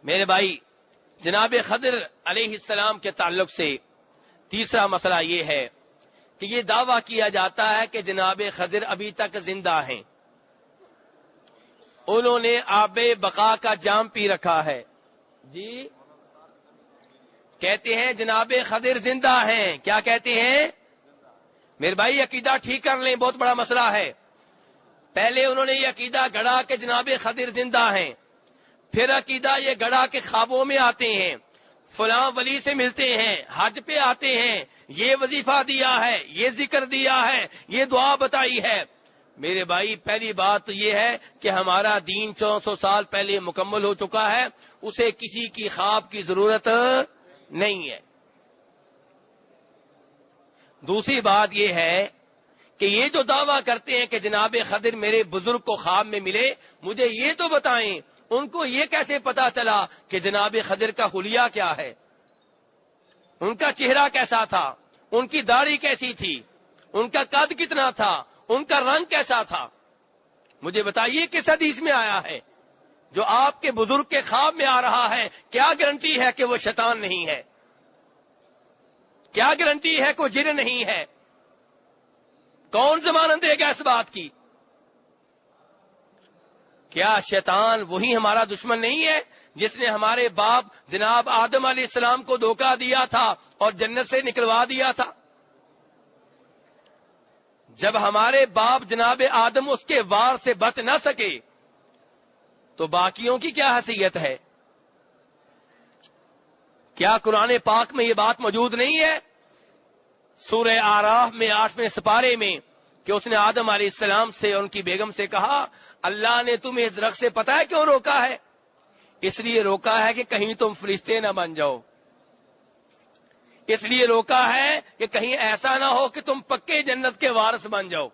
میرے بھائی، جناب خضر علیہ السلام کے تعلق سے تیسرا مسئلہ یہ ہے کہ یہ دعویٰ کیا جاتا ہے کہ جناب خضر ابھی تک زندہ ہیں، انہوں نے آب بقا کا جام پی رکھا ہے. جی کہتے ہیں جناب خضر زندہ ہیں. کیا کہتے ہیں؟ میرے بھائی عقیدہ ٹھیک کر لیں، بہت بڑا مسئلہ ہے. پہلے انہوں نے یہ عقیدہ گڑا کہ جناب خضر زندہ ہیں، پھر عقیدہ یہ گڑا کہ خوابوں میں آتے ہیں، فلاں ولی سے ملتے ہیں، حج پہ آتے ہیں، یہ وظیفہ دیا ہے، یہ ذکر دیا ہے، یہ دعا بتائی ہے. میرے بھائی پہلی بات تو یہ ہے کہ ہمارا دین 400 سال پہلے مکمل ہو چکا ہے، اسے کسی کی خواب کی ضرورت نہیں ہے. دوسری بات یہ ہے کہ یہ جو دعویٰ کرتے ہیں کہ جناب خضر میرے بزرگ کو خواب میں ملے، مجھے یہ تو بتائیں ان کو یہ کیسے پتا چلا کہ جناب خضر کا حلیہ کیا ہے، ان کا چہرہ کیسا تھا، ان کی داڑھی کیسی تھی، ان کا قد کتنا تھا، ان کا رنگ کیسا تھا؟ مجھے بتائیے کس حدیث میں آیا ہے؟ جو آپ کے بزرگ کے خواب میں آ رہا ہے، کیا گارنٹی ہے کہ وہ شیطان نہیں ہے؟ کیا گارنٹی ہے کہ جن نہیں ہے؟ کون ضمانت دے گا اس بات کی؟ کیا شیطان وہی ہمارا دشمن نہیں ہے جس نے ہمارے باپ جناب آدم علیہ السلام کو دھوکہ دیا تھا اور جنت سے نکلوا دیا تھا؟ جب ہمارے باپ جناب آدم اس کے وار سے بچ نہ سکے تو باقیوں کی کیا حیثیت ہے؟ کیا قرآن پاک میں یہ بات موجود نہیں ہے سورہ آراف میں 8ویں سپارے میں کہ اس نے آدم علیہ السلام سے اور ان کی بیگم سے کہا اللہ نے تمہیں اس درخت سے پتہ ہے کیوں روکا ہے؟ اس لیے روکا ہے کہ کہیں تم فرشتے نہ بن جاؤ، اس لیے روکا ہے کہ کہیں ایسا نہ ہو کہ تم پکے جنت کے وارث بن جاؤ.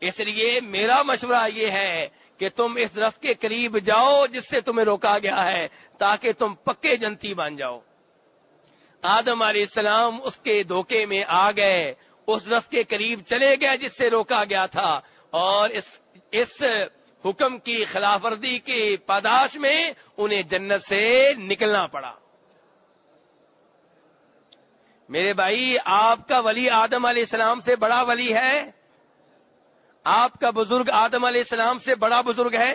اس لیے میرا مشورہ یہ ہے کہ تم اس درخت کے قریب جاؤ جس سے تمہیں روکا گیا ہے تاکہ تم پکے جنتی بن جاؤ. آدم علیہ السلام اس کے دھوکے میں آ گئے، اس درخت کے قریب چلے گئے جس سے روکا گیا تھا، اور اس حکم کی خلاف ورزی کی پاداش میں انہیں جنت سے نکلنا پڑا. میرے بھائی آپ کا ولی آدم علیہ السلام سے بڑا ولی ہے؟ آپ کا بزرگ آدم علیہ السلام سے بڑا بزرگ ہے؟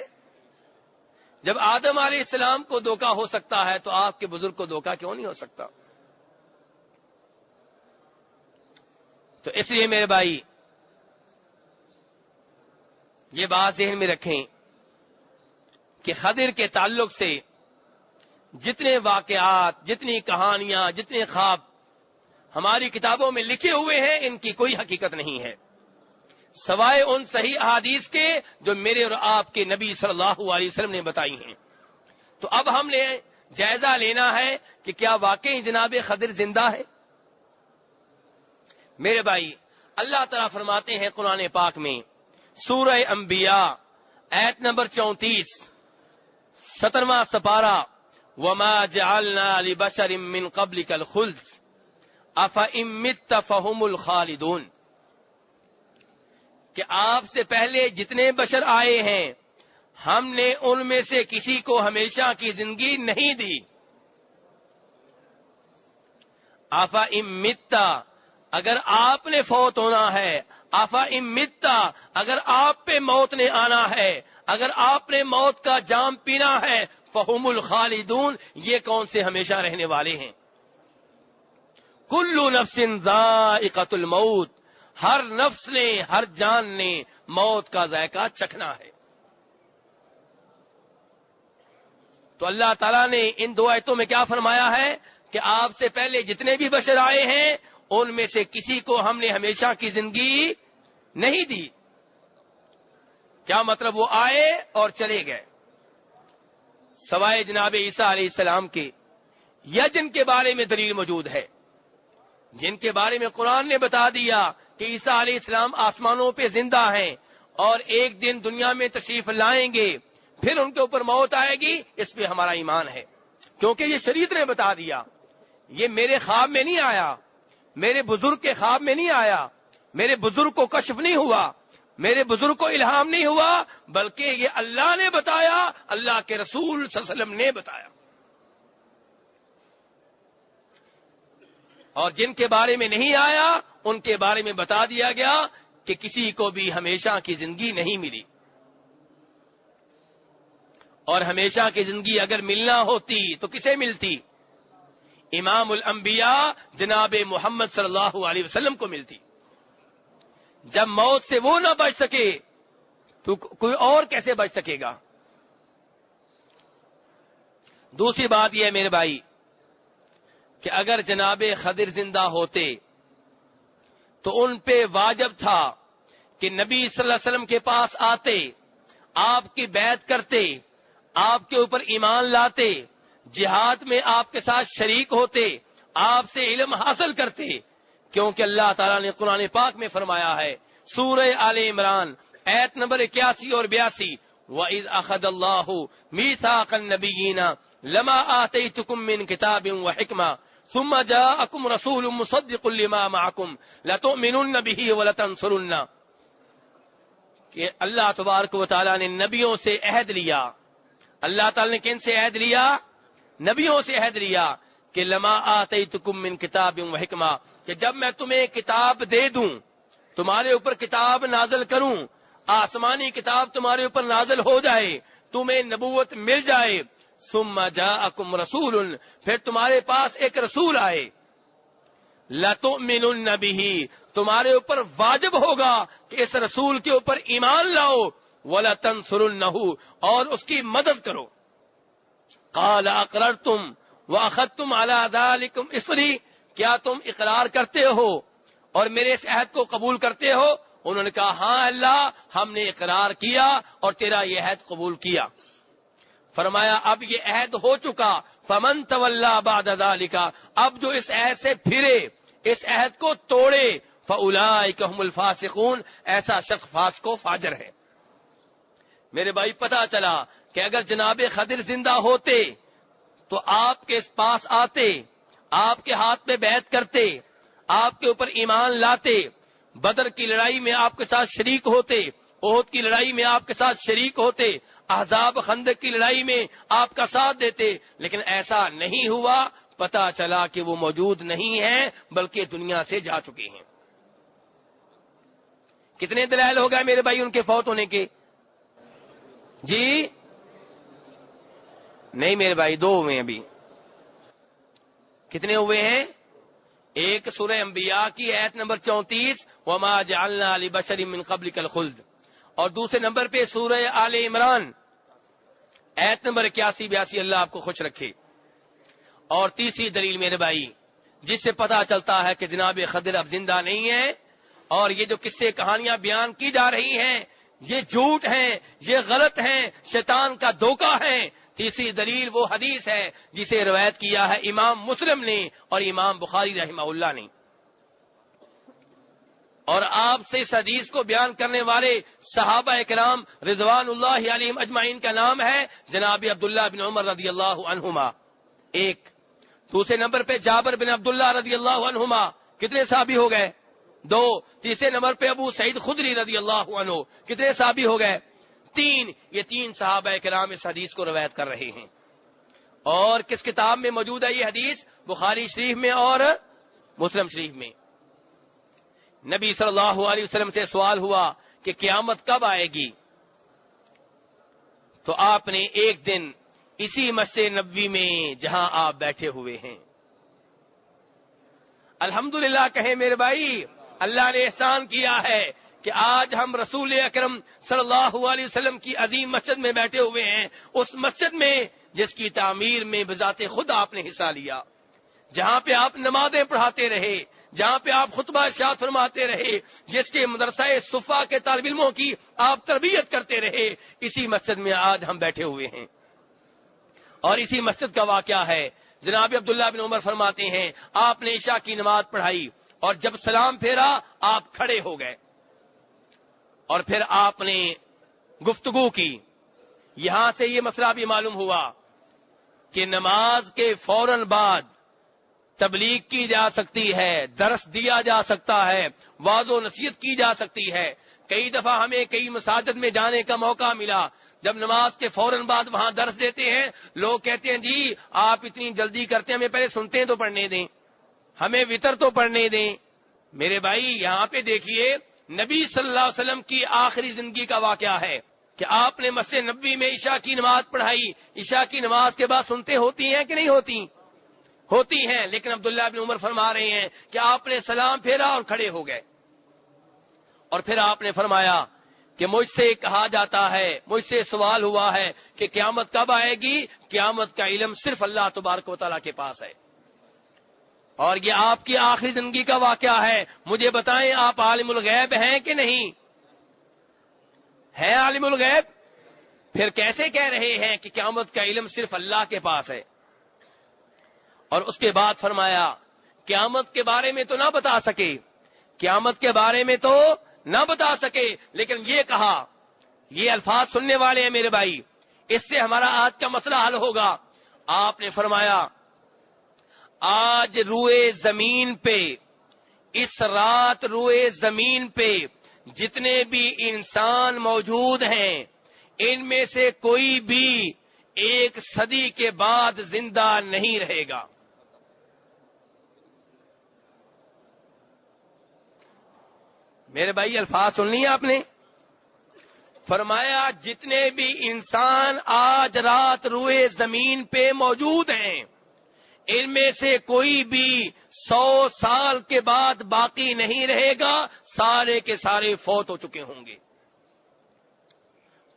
جب آدم علیہ السلام کو دھوکا ہو سکتا ہے تو آپ کے بزرگ کو دھوکا کیوں نہیں ہو سکتا؟ تو اس لیے میرے بھائی یہ بات ذہن میں رکھیں کہ خضر کے تعلق سے جتنے واقعات، جتنی کہانیاں، جتنے خواب ہماری کتابوں میں لکھے ہوئے ہیں ان کی کوئی حقیقت نہیں ہے سوائے ان صحیح احادیث کے جو میرے اور آپ کے نبی صلی اللہ علیہ وسلم نے بتائی ہیں. تو اب ہم نے جائزہ لینا ہے کہ کیا واقعی جناب خضر زندہ ہے؟ میرے بھائی اللہ تعالیٰ فرماتے ہیں قرآن پاک میں سورہ انبیاء آیت نمبر 34 17واں سپارہ وما جعلنا لبشر من قبلک الخلد افإن مت فهم الخالدون، کہ آپ سے پہلے جتنے بشر آئے ہیں ہم نے ان میں سے کسی کو ہمیشہ کی زندگی نہیں دی. افإن مت، اگر آپ نے فوت ہونا ہے، افإن مت، اگر آپ پہ موت نے آنا ہے، اگر آپ نے موت کا جام پینا ہے، فهم الخالدون، یہ کون سے ہمیشہ رہنے والے ہیں؟ کل نفس ذائقۃ الموت، ہر نفس نے، ہر جان نے موت کا ذائقہ چکھنا ہے. تو اللہ تعالیٰ نے ان دو آیتوں میں کیا فرمایا ہے کہ آپ سے پہلے جتنے بھی بشر آئے ہیں ان میں سے کسی کو ہم نے ہمیشہ کی زندگی نہیں دی. کیا مطلب؟ وہ آئے اور چلے گئے سوائے جناب عیسیٰ علیہ السلام کے، یا جن کے بارے میں دلیل موجود ہے، جن کے بارے میں قرآن نے بتا دیا کہ عیسیٰ علیہ السلام آسمانوں پہ زندہ ہیں اور ایک دن دنیا میں تشریف لائیں گے، پھر ان کے اوپر موت آئے گی. اس پہ ہمارا ایمان ہے کیونکہ یہ شریعت نے بتا دیا. یہ میرے خواب میں نہیں آیا، میرے بزرگ کے خواب میں نہیں آیا، میرے بزرگ کو کشف نہیں ہوا، میرے بزرگ کو الہام نہیں ہوا، بلکہ یہ اللہ نے بتایا، اللہ کے رسول صلی اللہ علیہ وسلم نے بتایا. اور جن کے بارے میں نہیں آیا ان کے بارے میں بتا دیا گیا کہ کسی کو بھی ہمیشہ کی زندگی نہیں ملی، اور ہمیشہ کی زندگی اگر ملنا ہوتی تو کسے ملتی؟ امام الانبیاء جناب محمد صلی اللہ علیہ وسلم کو ملتی. جب موت سے وہ نہ بچ سکے تو کوئی اور کیسے بچ سکے گا؟ دوسری بات یہ ہے میرے بھائی کہ اگر جناب خضر زندہ ہوتے تو ان پہ واجب تھا کہ نبی صلی اللہ علیہ وسلم کے پاس آتے، آپ کی بیعت کرتے، آپ کے اوپر ایمان لاتے، جہاد میں آپ کے ساتھ شریک ہوتے، آپ سے علم حاصل کرتے، کیونکہ اللہ تعالیٰ نے قرآن پاک میں فرمایا ہے سورہ آل عمران آیت نمبر 81 اور 82، وَإِذْ أَخَذَ اللَّهُ مِيثَاقَ النَّبِيِّينَ لَمَا آتَيْتُكُم مِّن كِتَابٍ وَحِكْمَةٍ ثُمَّ جَاءَكُمْ رَسُولٌ مُصَدِّقٌ لِّمَا مَعَكُمْ لَتُؤْمِنُنَّ بِهِ وَلَتَنصُرُنَّهُ، کہ اللہ تبارک و تعالیٰ نے نبیوں سے عہد لیا. اللہ تعالیٰ نے کن سے عہد لیا؟ نبیوں سے عہد لیا کہ لما آتیتکم من کتاب و حکمہ، کہ جب میں تمہیں کتاب دے دوں، تمہارے اوپر کتاب نازل کروں، آسمانی کتاب تمہارے اوپر نازل ہو جائے، تمہیں نبوت مل جائے، ثم جاءکم رسول، پھر تمہارے پاس ایک رسول آئے، لتؤمنن بہ، تمہارے اوپر واجب ہوگا کہ اس رسول کے اوپر ایمان لاؤ، ولتنصرنہ، اور اس کی مدد کرو. قال اقررتم واخذتم على ذلكم اصری، کیا تم اقرار کرتے ہو اور میرے اس عہد کو قبول کرتے ہو؟ انہوں نے کہا ہاں اللہ، ہم نے اقرار کیا اور تیرا یہ عہد قبول کیا. فرمایا اب یہ عہد ہو چکا، فمن تولا بعد ذلك، اب جو اس عہد سے پھرے، اس عہد کو توڑے، فاولئک هم الفاسقون، ایسا شخص فاسق و فاجر ہے. میرے بھائی پتہ چلا کہ اگر جناب خضر زندہ ہوتے تو آپ کے پاس آتے، آپ کے ہاتھ میں بیعت کرتے، آپ کے اوپر ایمان لاتے، بدر کی لڑائی میں آپ کے ساتھ شریک ہوتے، احد کی لڑائی میں آپ کے ساتھ شریک ہوتے، احزاب خندق کی لڑائی میں آپ کا ساتھ دیتے، لیکن ایسا نہیں ہوا. پتہ چلا کہ وہ موجود نہیں ہیں بلکہ دنیا سے جا چکے ہیں. کتنے دلائل ہو گئے میرے بھائی ان کے فوت ہونے کے؟ جی نہیں میرے بھائی، 2 ہوئے ہیں ابھی. کتنے ہوئے ہیں؟ ایک سورہ انبیاء کی آیت نمبر 34 وما جعلنا لبشر من قبلک الخلد، اور دوسرے نمبر پہ سورہ آل عمران آیت نمبر 81-82، اللہ آپ کو خوش رکھے. اور تیسری دلیل میرے بھائی جس سے پتہ چلتا ہے کہ جناب خضر اب زندہ نہیں ہے، اور یہ جو قصے کہانیاں بیان کی جا رہی ہیں یہ جھوٹ ہیں، یہ غلط ہیں، شیطان کا دھوکہ ہے. تیسری دلیل وہ حدیث ہے جسے روایت کیا ہے امام مسلم نے اور امام بخاری رحمہ اللہ نے، اور آپ سے اس حدیث کو بیان کرنے والے صحابہ کرام رضوان اللہ علیہم اجمعین کا نام ہے جناب عبداللہ بن عمر رضی اللہ عنہما. ایک دوسرے نمبر پہ جابر بن عبداللہ رضی اللہ عنہما، کتنے صحابی ہو گئے؟ 2. تیسرے نمبر پہ ابو سعید خدری رضی اللہ عنہ، کتنے صحابی ہو گئے؟ 3. یہ 3 صحابہ کرام اس حدیث کو روایت کر رہے ہیں. اور کس کتاب میں موجود ہے یہ حدیث؟ بخاری شریف میں اور مسلم شریف میں. نبی صلی اللہ علیہ وسلم سے سوال ہوا کہ قیامت کب آئے گی، تو آپ نے ایک دن اسی مسجد نبوی میں جہاں آپ بیٹھے ہوئے ہیں، الحمدللہ کہیں میرے بھائی، اللہ نے احسان کیا ہے کہ آج ہم رسول اکرم صلی اللہ علیہ وسلم کی عظیم مسجد میں بیٹھے ہوئے ہیں، اس مسجد میں جس کی تعمیر میں بذات خود آپ نے حصہ لیا، جہاں پہ آپ نمازیں پڑھاتے رہے، جہاں پہ آپ خطبہ ارشاد فرماتے رہے، جس کے مدرسہ صفا کے طالب علموں کی آپ تربیت کرتے رہے، اسی مسجد میں آج ہم بیٹھے ہوئے ہیں. اور اسی مسجد کا واقعہ ہے، جناب عبداللہ بن عمر فرماتے ہیں آپ نے عشاء کی نماز پڑھائی اور جب سلام پھیرا آپ کھڑے ہو گئے اور پھر آپ نے گفتگو کی. یہاں سے یہ مسئلہ بھی معلوم ہوا کہ نماز کے فوراً بعد تبلیغ کی جا سکتی ہے، درس دیا جا سکتا ہے، واعظ و نصیحت کی جا سکتی ہے۔ کئی دفعہ ہمیں کئی مساجد میں جانے کا موقع ملا، جب نماز کے فوراً بعد وہاں درس دیتے ہیں، لوگ کہتے ہیں جی آپ اتنی جلدی کرتے ہیں، ہمیں پہلے سنتے تو پڑھنے دیں، ہمیں وطر تو پڑھنے دیں۔ میرے بھائی یہاں پہ دیکھیے، نبی صلی اللہ علیہ وسلم کی آخری زندگی کا واقعہ ہے کہ آپ نے مسجد نبوی میں عشاء کی نماز پڑھائی۔ عشاء کی نماز کے بعد سنتے ہوتی ہیں کہ نہیں ہوتی؟ ہوتی ہیں، لیکن عبداللہ بن عمر فرما رہے ہیں کہ آپ نے سلام پھیرا اور کھڑے ہو گئے، اور پھر آپ نے فرمایا کہ مجھ سے کہا جاتا ہے، مجھ سے سوال ہوا ہے کہ قیامت کب آئے گی؟ قیامت کا علم صرف اللہ تبارک و تعالیٰ کے پاس ہے، اور یہ آپ کی آخری زندگی کا واقعہ ہے۔ مجھے بتائیں آپ عالم الغیب ہیں کہ نہیں؟ ہے عالم الغیب؟ پھر کیسے کہہ رہے ہیں کہ قیامت کا علم صرف اللہ کے پاس ہے؟ اور اس کے بعد فرمایا قیامت کے بارے میں تو نہ بتا سکے، قیامت کے بارے میں تو نہ بتا سکے، لیکن یہ کہا، یہ الفاظ سننے والے ہیں میرے بھائی، اس سے ہمارا آج کا مسئلہ حل ہوگا۔ آپ نے فرمایا آج روئے زمین پہ، اس رات روئے زمین پہ جتنے بھی انسان موجود ہیں، ان میں سے کوئی بھی 1 صدی کے بعد زندہ نہیں رہے گا۔ میرے بھائی الفاظ سن لیے آپ نے؟ فرمایا جتنے بھی انسان آج رات روئے زمین پہ موجود ہیں، ان میں سے کوئی بھی 100 سال کے بعد باقی نہیں رہے گا، سارے کے سارے فوت ہو چکے ہوں گے۔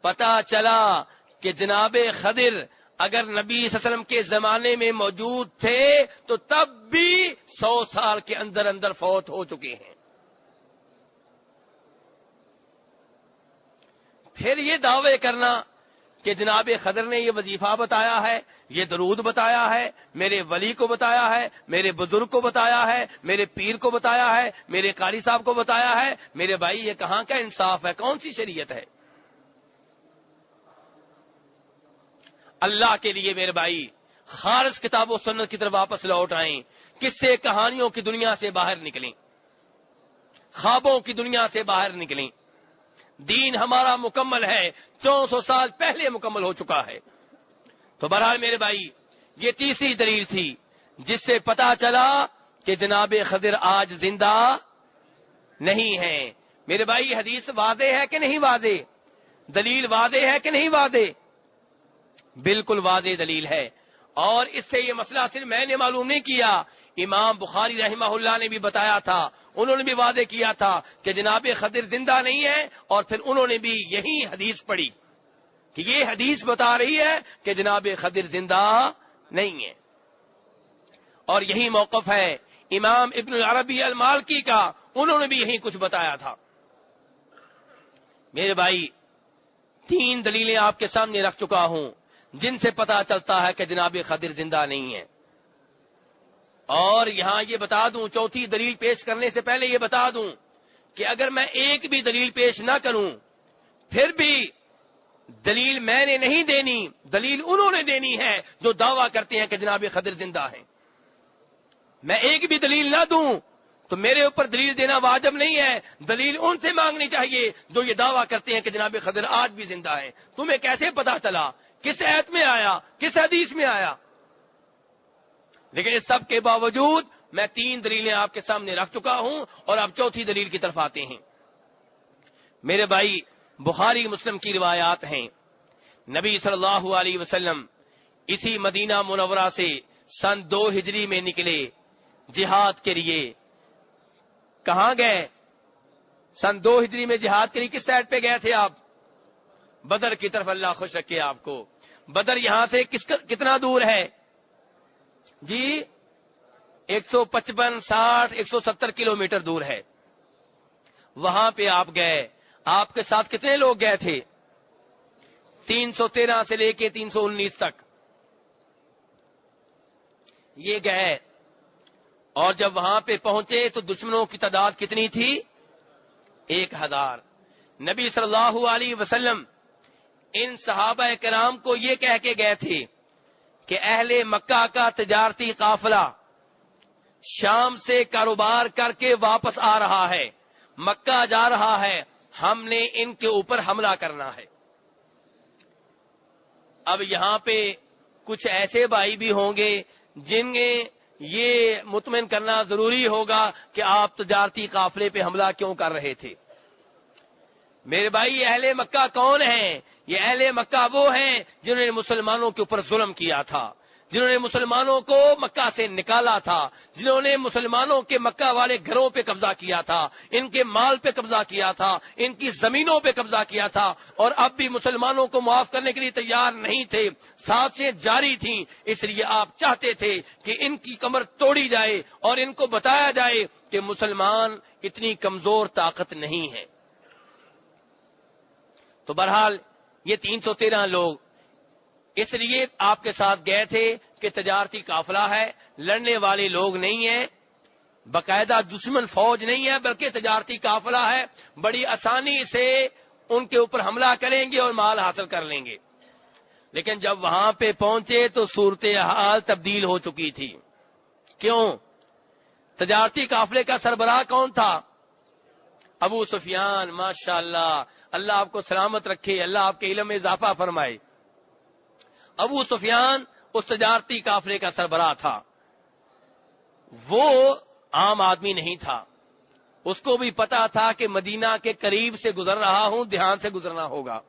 پتہ چلا کہ جناب خضر اگر نبی صلی اللہ علیہ وسلم کے زمانے میں موجود تھے تو تب بھی 100 سال کے اندر اندر فوت ہو چکے ہیں۔ پھر یہ دعوے کرنا کہ جناب خضر نے یہ وظیفہ بتایا ہے، یہ درود بتایا ہے، میرے ولی کو بتایا ہے، میرے بزرگ کو بتایا ہے، میرے پیر کو بتایا ہے، میرے قاری صاحب کو بتایا ہے، میرے بھائی یہ کہاں کا انصاف ہے؟ کون سی شریعت ہے؟ اللہ کے لیے میرے بھائی خالص کتاب و سنت کی طرف واپس لوٹ آئیں، قصے کہانیوں کی دنیا سے باہر نکلیں، خوابوں کی دنیا سے باہر نکلیں۔ دین ہمارا مکمل ہے، 400 سال پہلے مکمل ہو چکا ہے۔ تو بہرحال میرے بھائی یہ تیسری دلیل تھی جس سے پتا چلا کہ جناب خضر آج زندہ نہیں ہے۔ میرے بھائی حدیث واضح ہے کہ نہیں واضح؟ دلیل واضح ہے کہ نہیں واضح؟ بالکل واضح دلیل ہے، اور اس سے یہ مسئلہ صرف میں نے معلوم نہیں کیا، امام بخاری رحمہ اللہ نے بھی بتایا تھا، انہوں نے بھی واضح کیا تھا کہ جناب خضر زندہ نہیں ہے، اور پھر انہوں نے بھی یہی حدیث پڑھی کہ یہ حدیث بتا رہی ہے کہ جناب خضر زندہ نہیں ہے۔ اور یہی موقف ہے امام ابن العربی المالکی کا، انہوں نے بھی یہی کچھ بتایا تھا۔ میرے بھائی 3 دلیلیں آپ کے سامنے رکھ چکا ہوں جن سے پتا چلتا ہے کہ جناب خضر زندہ نہیں ہے، اور یہاں یہ بتا دوں، چوتھی دلیل پیش کرنے سے پہلے یہ بتا دوں کہ اگر میں ایک بھی دلیل پیش نہ کروں پھر بھی دلیل میں نے نہیں دینی، دلیل انہوں نے دینی ہے جو دعویٰ کرتے ہیں کہ جناب خضر زندہ ہیں۔ میں ایک بھی دلیل نہ دوں تو میرے اوپر دلیل دینا واجب نہیں ہے، دلیل ان سے مانگنی چاہیے جو یہ دعویٰ کرتے ہیں کہ جناب خضر آج بھی زندہ ہے۔ تمہیں کیسے پتا چلا؟ کس آیت میں آیا؟ کس حدیث میں آیا؟ لیکن اس سب کے باوجود میں 3 دلیلیں آپ کے سامنے رکھ چکا ہوں، اور اب چوتھی دلیل کی طرف آتے ہیں۔ میرے بھائی بخاری مسلم کی روایات ہیں، نبی صلی اللہ علیہ وسلم اسی مدینہ منورہ سے سن 2 ہجری میں نکلے جہاد کے لیے۔ کہاں گئے؟ سن 2 ہجری میں جہاد کے لیے کس سائڈ پہ گئے تھے آپ؟ بدر کی طرف، اللہ خوش رکھے آپ کو۔ بدر یہاں سے کتنا دور ہے جی؟ 155 60 170 کلومیٹر دور ہے۔ وہاں پہ آپ گئے، آپ کے ساتھ کتنے لوگ گئے تھے؟ 313 سے لے کے 319 تک یہ گئے، اور جب وہاں پہ پہنچے تو دشمنوں کی تعداد کتنی تھی؟ 1000۔ نبی صلی اللہ علیہ وسلم ان صحابہ کرام کو یہ کہہ کے گئے تھے کہ اہل مکہ کا تجارتی قافلہ شام سے کاروبار کر کے واپس آ رہا ہے، مکہ جا رہا ہے، ہم نے ان کے اوپر حملہ کرنا ہے۔ اب یہاں پہ کچھ ایسے بھائی بھی ہوں گے جنہیں یہ مطمئن کرنا ضروری ہوگا کہ آپ تجارتی قافلے پہ حملہ کیوں کر رہے تھے۔ میرے بھائی، اہل مکہ کون ہیں؟ یہ اہل مکہ وہ ہیں جنہوں نے مسلمانوں کے اوپر ظلم کیا تھا، جنہوں نے مسلمانوں کو مکہ سے نکالا تھا، جنہوں نے مسلمانوں کے مکہ والے گھروں پہ قبضہ کیا تھا، ان کے مال پہ قبضہ کیا تھا، ان کی زمینوں پہ قبضہ کیا تھا، اور اب بھی مسلمانوں کو معاف کرنے کے لیے تیار نہیں تھے، سازشیں جاری تھیں۔ اس لیے آپ چاہتے تھے کہ ان کی کمر توڑی جائے اور ان کو بتایا جائے کہ مسلمان اتنی کمزور طاقت نہیں ہے۔ تو بہرحال یہ 313 لوگ اس لیے آپ کے ساتھ گئے تھے کہ تجارتی قافلہ ہے، لڑنے والے لوگ نہیں ہیں، باقاعدہ دشمن فوج نہیں ہے، بلکہ تجارتی قافلہ ہے، بڑی آسانی سے ان کے اوپر حملہ کریں گے اور مال حاصل کر لیں گے۔ لیکن جب وہاں پہ پہنچے تو صورتحال تبدیل ہو چکی تھی۔ کیوں؟ تجارتی قافلے کا سربراہ کون تھا؟ ابو سفیان۔ ماشاءاللہ، اللہ آپ کو سلامت رکھے، اللہ آپ کے علم میں اضافہ فرمائے۔ ابو سفیان اس تجارتی قافلے کا سربراہ تھا۔ وہ عام آدمی نہیں تھا، اس کو بھی پتا تھا کہ مدینہ کے قریب سے گزر رہا ہوں، دھیان سے گزرنا ہوگا۔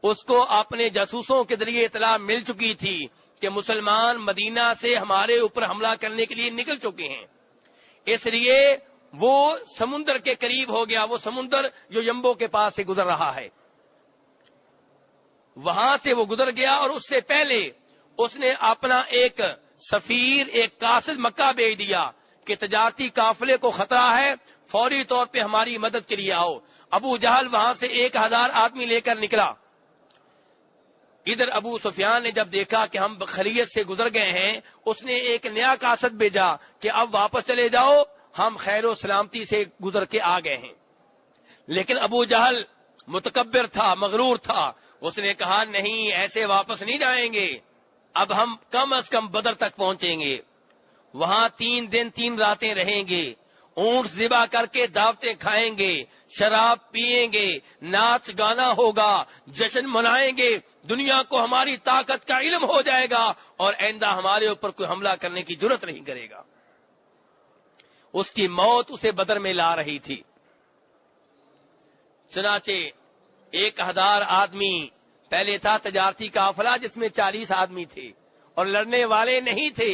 اس کو اپنے جاسوسوں کے ذریعے اطلاع مل چکی تھی کہ مسلمان مدینہ سے ہمارے اوپر حملہ کرنے کے لیے نکل چکے ہیں، اس لیے وہ سمندر کے قریب ہو گیا، وہ سمندر جو یمبو کے پاس سے گزر رہا ہے وہاں سے وہ گزر گیا، اور اس سے پہلے اس نے اپنا ایک سفیر، ایک قاصد مکہ بھیج دیا کہ تجارتی قافلے کو خطرہ ہے، فوری طور پہ ہماری مدد کے لیے آؤ۔ ابو جہل وہاں سے 1000 آدمی لے کر نکلا۔ ادھر ابو سفیان نے جب دیکھا کہ ہم خیریت سے گزر گئے ہیں، اس نے ایک نیا قاصد بھیجا کہ اب واپس چلے جاؤ، ہم خیر و سلامتی سے گزر کے آ گئے ہیں۔ لیکن ابو جہل متکبر تھا، مغرور تھا، اس نے کہا نہیں، ایسے واپس نہیں جائیں گے، اب ہم کم از کم بدر تک پہنچیں گے، وہاں 3 دن 3 راتیں رہیں گے، اونٹ ذبح کر کے دعوتیں کھائیں گے، شراب پیئیں گے، ناچ گانا ہوگا، جشن منائیں گے، دنیا کو ہماری طاقت کا علم ہو جائے گا اور آئندہ ہمارے اوپر کوئی حملہ کرنے کی جرت نہیں کرے گا۔ اس کی موت اسے بدر میں لا رہی تھی۔ چنانچہ 1000 آدمی پہلے تھا تجارتی قافلہ جس میں 40 آدمی تھے اور لڑنے والے نہیں تھے،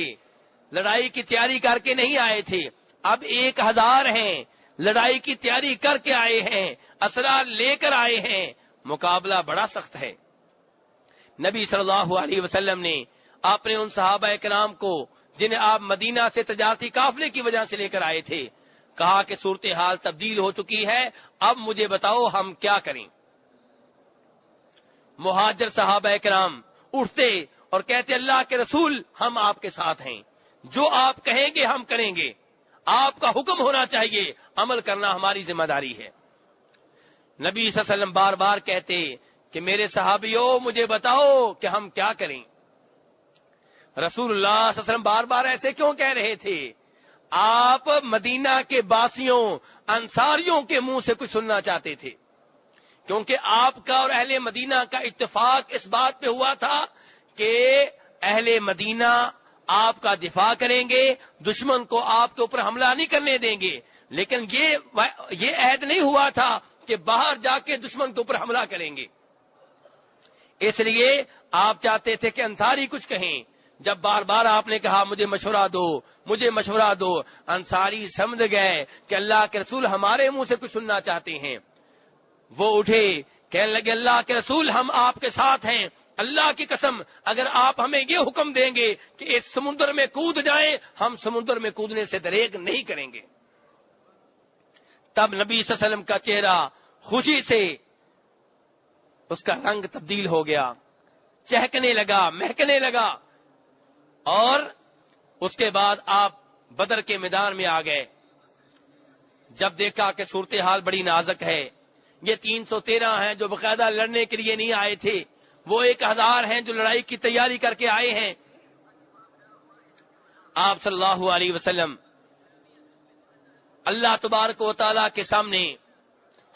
لڑائی کی تیاری کر کے نہیں آئے تھے۔ اب 1000 ہیں، لڑائی کی تیاری کر کے آئے ہیں، اسرار لے کر آئے ہیں، مقابلہ بڑا سخت ہے۔ نبی صلی اللہ علیہ وسلم نے اپنے ان صحابہ کرام کو جنہیں آپ مدینہ سے تجارتی قافلے کی وجہ سے لے کر آئے تھے کہا کہ صورتحال تبدیل ہو چکی ہے، اب مجھے بتاؤ ہم کیا کریں۔ مہاجر صحابہ کرام اٹھتے اور کہتے اللہ کے رسول، ہم آپ کے ساتھ ہیں، جو آپ کہیں گے ہم کریں گے، آپ کا حکم ہونا چاہیے، عمل کرنا ہماری ذمہ داری ہے۔ نبی صلی اللہ علیہ وسلم بار بار کہتے کہ میرے صحابیوں مجھے بتاؤ کہ ہم کیا کریں۔ رسول اللہ صلی اللہ علیہ وسلم بار بار ایسے کیوں کہہ رہے تھے؟ آپ مدینہ کے باسیوں، انصاریوں کے منہ سے کچھ سننا چاہتے تھے، کیونکہ آپ کا اور اہل مدینہ کا اتفاق اس بات پہ ہوا تھا کہ اہل مدینہ آپ کا دفاع کریں گے، دشمن کو آپ کے اوپر حملہ نہیں کرنے دیں گے، لیکن یہ عہد نہیں ہوا تھا کہ باہر جا کے دشمن کے اوپر حملہ کریں گے۔ اس لیے آپ چاہتے تھے کہ انصاری کچھ کہیں۔ جب بار بار آپ نے کہا مجھے مشورہ دو، مجھے مشورہ دو، انصاری سمجھ گئے کہ اللہ کے رسول ہمارے منہ سے کچھ سننا چاہتے ہیں۔ وہ اٹھے، کہنے لگے اللہ کے رسول ہم آپ کے ساتھ ہیں، اللہ کی قسم اگر آپ ہمیں یہ حکم دیں گے کہ اس سمندر میں کود جائیں، ہم سمندر میں کودنے سے دریغ نہیں کریں گے۔ تب نبی صلی اللہ علیہ وسلم کا چہرہ خوشی سے اس کا رنگ تبدیل ہو گیا، چہکنے لگا، مہکنے لگا، اور اس کے بعد آپ بدر کے میدان میں آ گئے۔ جب دیکھا کہ صورتحال بڑی نازک ہے، یہ 313 ہیں جو باقاعدہ لڑنے کے لیے نہیں آئے تھے، وہ 1000 ہیں جو لڑائی کی تیاری کر کے آئے ہیں، آپ صلی اللہ علیہ وسلم اللہ تبارک و تعالیٰ کے سامنے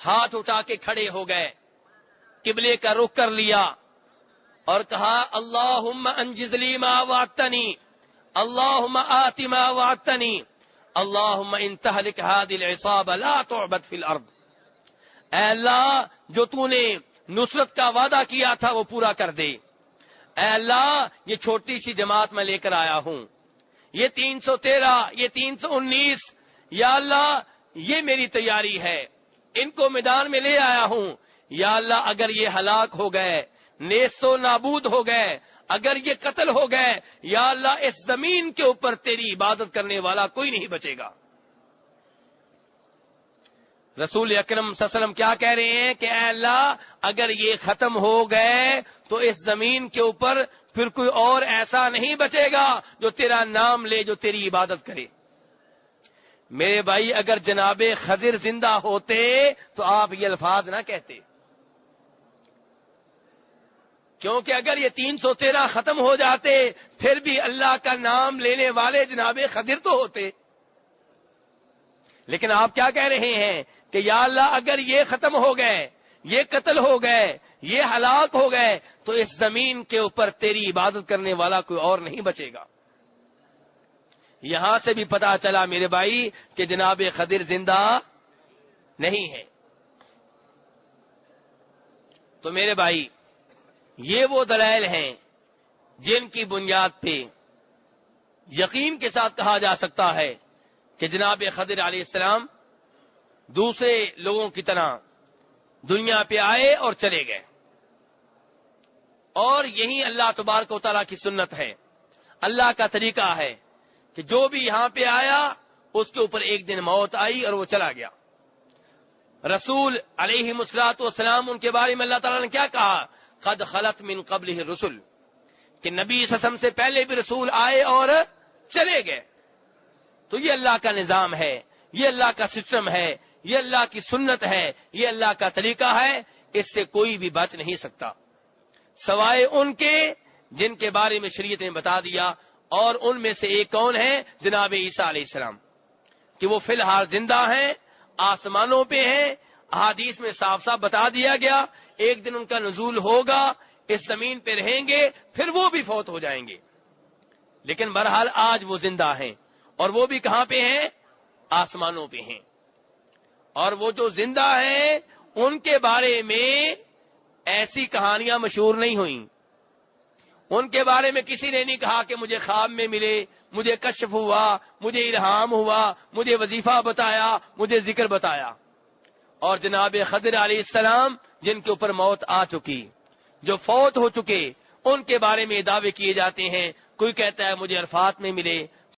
ہاتھ اٹھا کے کھڑے ہو گئے، قبلے کا رخ کر لیا اور کہا اللہم انجز لی ما وعدتنی، اللہم آت ما وعدتنی، اللہم ان تہلک ہذه العصابہ لا تعبد فی الارض۔ اے اللہ، جو تو نے نصرت کا وعدہ کیا تھا وہ پورا کر دے۔ اے اللہ، یہ چھوٹی سی جماعت میں لے کر آیا ہوں، یہ 313، یہ 319، یا اللہ یہ میری تیاری ہے، ان کو میدان میں لے آیا ہوں۔ یا اللہ اگر یہ ہلاک ہو گئے، نیست و نابود ہو گئے، اگر یہ قتل ہو گئے، یا اللہ اس زمین کے اوپر تیری عبادت کرنے والا کوئی نہیں بچے گا۔ رسول اکرم صلی اللہ علیہ وسلم کیا کہہ رہے ہیں کہ اے اللہ اگر یہ ختم ہو گئے تو اس زمین کے اوپر پھر کوئی اور ایسا نہیں بچے گا جو تیرا نام لے، جو تیری عبادت کرے۔ میرے بھائی، اگر جناب خضر زندہ ہوتے تو آپ یہ الفاظ نہ کہتے، کیونکہ اگر یہ 313 ختم ہو جاتے پھر بھی اللہ کا نام لینے والے جناب خضر تو ہوتے۔ لیکن آپ کیا کہہ رہے ہیں کہ یا اللہ اگر یہ ختم ہو گئے، یہ قتل ہو گئے، یہ ہلاک ہو گئے تو اس زمین کے اوپر تیری عبادت کرنے والا کوئی اور نہیں بچے گا۔ یہاں سے بھی پتا چلا میرے بھائی کہ جناب خضر زندہ نہیں ہے۔ تو میرے بھائی، یہ وہ دلائل ہیں جن کی بنیاد پہ یقین کے ساتھ کہا جا سکتا ہے کہ جناب خضر علیہ السلام دوسرے لوگوں کی طرح دنیا پہ آئے اور چلے گئے، اور یہی اللہ تبارک و تعالیٰ کی سنت ہے، اللہ کا طریقہ ہے کہ جو بھی یہاں پہ آیا اس کے اوپر ایک دن موت آئی اور وہ چلا گیا۔ رسول علیہ الصلوۃ والسلام، ان کے بارے میں اللہ تعالیٰ نے کیا کہا؟ قد خلت من قبلہ الرسل، کہ نبی صلی اللہ علیہ وسلم سے پہلے بھی رسول آئے اور چلے گئے۔ تو یہ اللہ کا نظام ہے، یہ اللہ کا سسٹم ہے، یہ اللہ کی سنت ہے، یہ اللہ کا طریقہ ہے، اس سے کوئی بھی بچ نہیں سکتا سوائے ان کے جن کے بارے میں شریعت نے بتا دیا، اور ان میں سے ایک کون ہے؟ جناب عیسیٰ علیہ السلام، کہ وہ فی الحال زندہ ہیں، آسمانوں پہ ہیں، احادیث میں صاف صاف بتا دیا گیا ایک دن ان کا نزول ہوگا، اس زمین پہ رہیں گے، پھر وہ بھی فوت ہو جائیں گے، لیکن بہرحال آج وہ زندہ ہیں، اور وہ بھی کہاں پہ ہیں؟ آسمانوں پہ ہیں۔ اور وہ جو زندہ ہیں ان کے بارے میں ایسی کہانیاں مشہور نہیں ہوئیں، ان کے بارے میں کسی نے نہیں کہا کہ مجھے خواب میں ملے، مجھے کشف ہوا، مجھے الہام ہوا، مجھے وظیفہ بتایا، مجھے ذکر بتایا۔ اور جناب خضر علیہ السلام جن کے اوپر موت آ چکی، جو فوت ہو چکے، ان کے بارے میں دعوے کیے جاتے ہیں۔ کوئی کہتا ہے مجھے عرفات میں ملے،